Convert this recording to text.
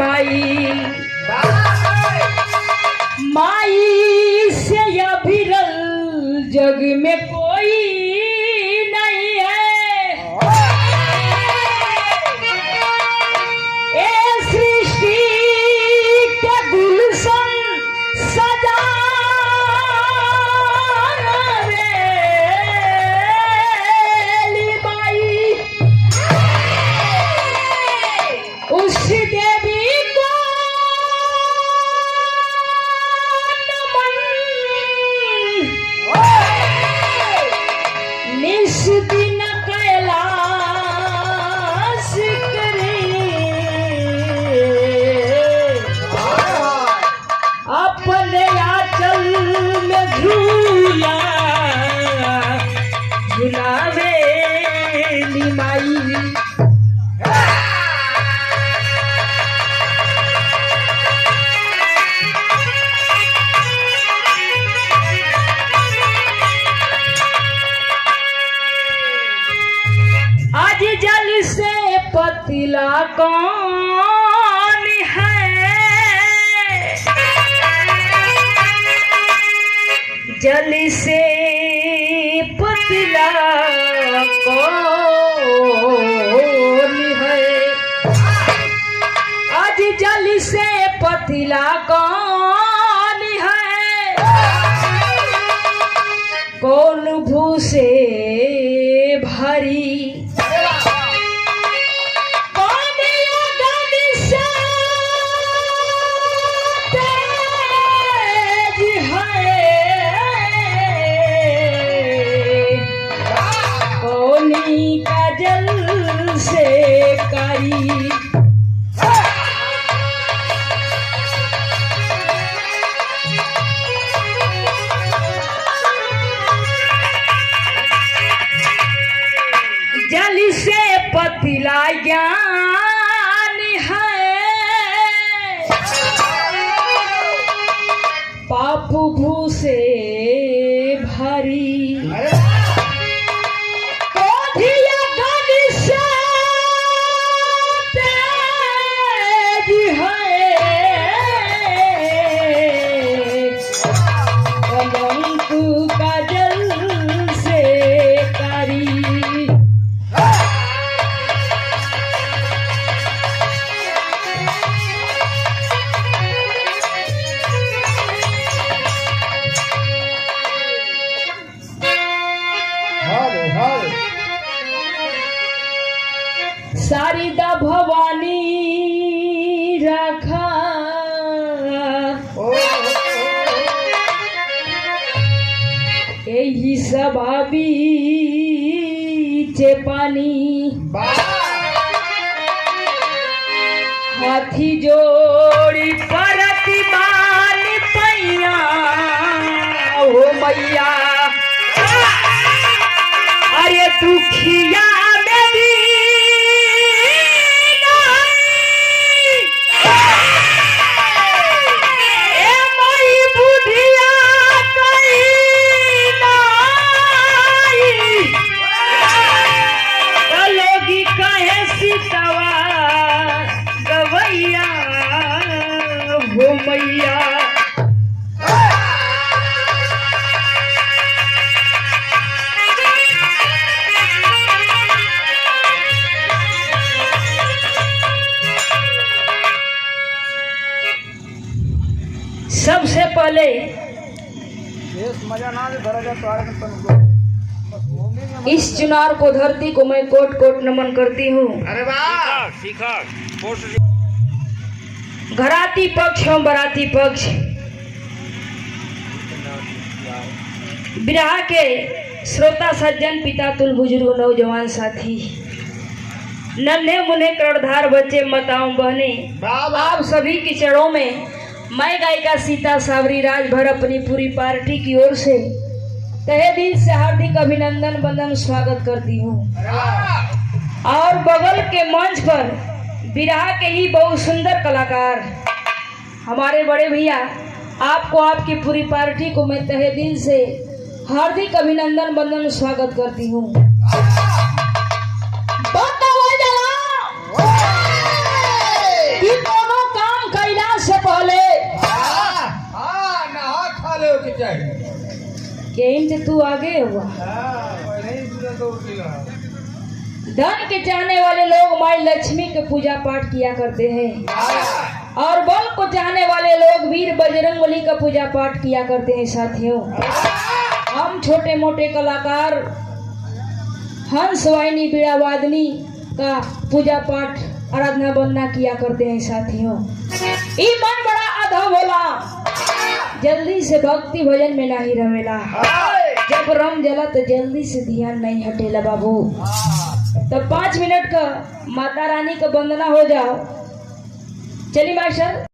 माई माई से या विरल जग में कोई नहीं है। ए सृष्टि के गुलशन सजा उस देवी को नमन निस दिन कैलाश करे अपने आंचल में झूला झुलावे निमाई। आज जल से पतीला कौन है, जल से पतीला कौन है, आज जल से पतीला कौन है, कौन भूसे भरी का जल से करी। जल से पतीला ज्ञान है, पाप भूसे भरी शारदा भवानी रखा यही सब बीचे पानी, हाथी जोड़ी प्रतिमान पैया हो मैया। अरे दुखिया हो मैया। सबसे पहले इस चुनार को धरती को मैं कोट कोट नमन करती हूँ। अरे वाह, घराती पक्ष एवं बराती पक्ष, विराह के श्रोता सज्जन, पिता तुल बुजुर्ग, नौजवान साथी, नन्हे मुन्ने कर्णधार बच्चे, माताओं बहने, आप सभी के चरणों में मैं गायिका सीता सावरी राजभर अपनी पूरी पार्टी की ओर से तहे दिल से हार्दिक अभिनंदन वंदन स्वागत करती हूँ। और बगल के मंच पर विराह के ही बहुत सुंदर कलाकार हमारे बड़े भैया, आपको आपकी पूरी पार्टी को मैं तहे दिल से हार्दिक अभिनंदन वंदन स्वागत करती हूँ। दोनों कि इनसे तू आगे हुआ। धन के चाहने वाले लोग माई लक्ष्मी के पूजा पाठ किया करते हैं और बल को चाहने वाले लोग वीर बजरंगबली का पूजा पाठ किया करते हैं। साथियों, हम छोटे मोटे कलाकार हंस वाहिनी बीड़ा वादनी का पूजा पाठ आराधना वंदना किया करते हैं। साथियों, ई मन बड़ा अधम होला, जल्दी से भक्ति भजन में नहीं रमेला। जब रम जला तो जल्दी से ध्यान नहीं हटेला बाबू। तो 5 मिनट का माता रानी का वंदना हो जाओ। चलिए मास्टर।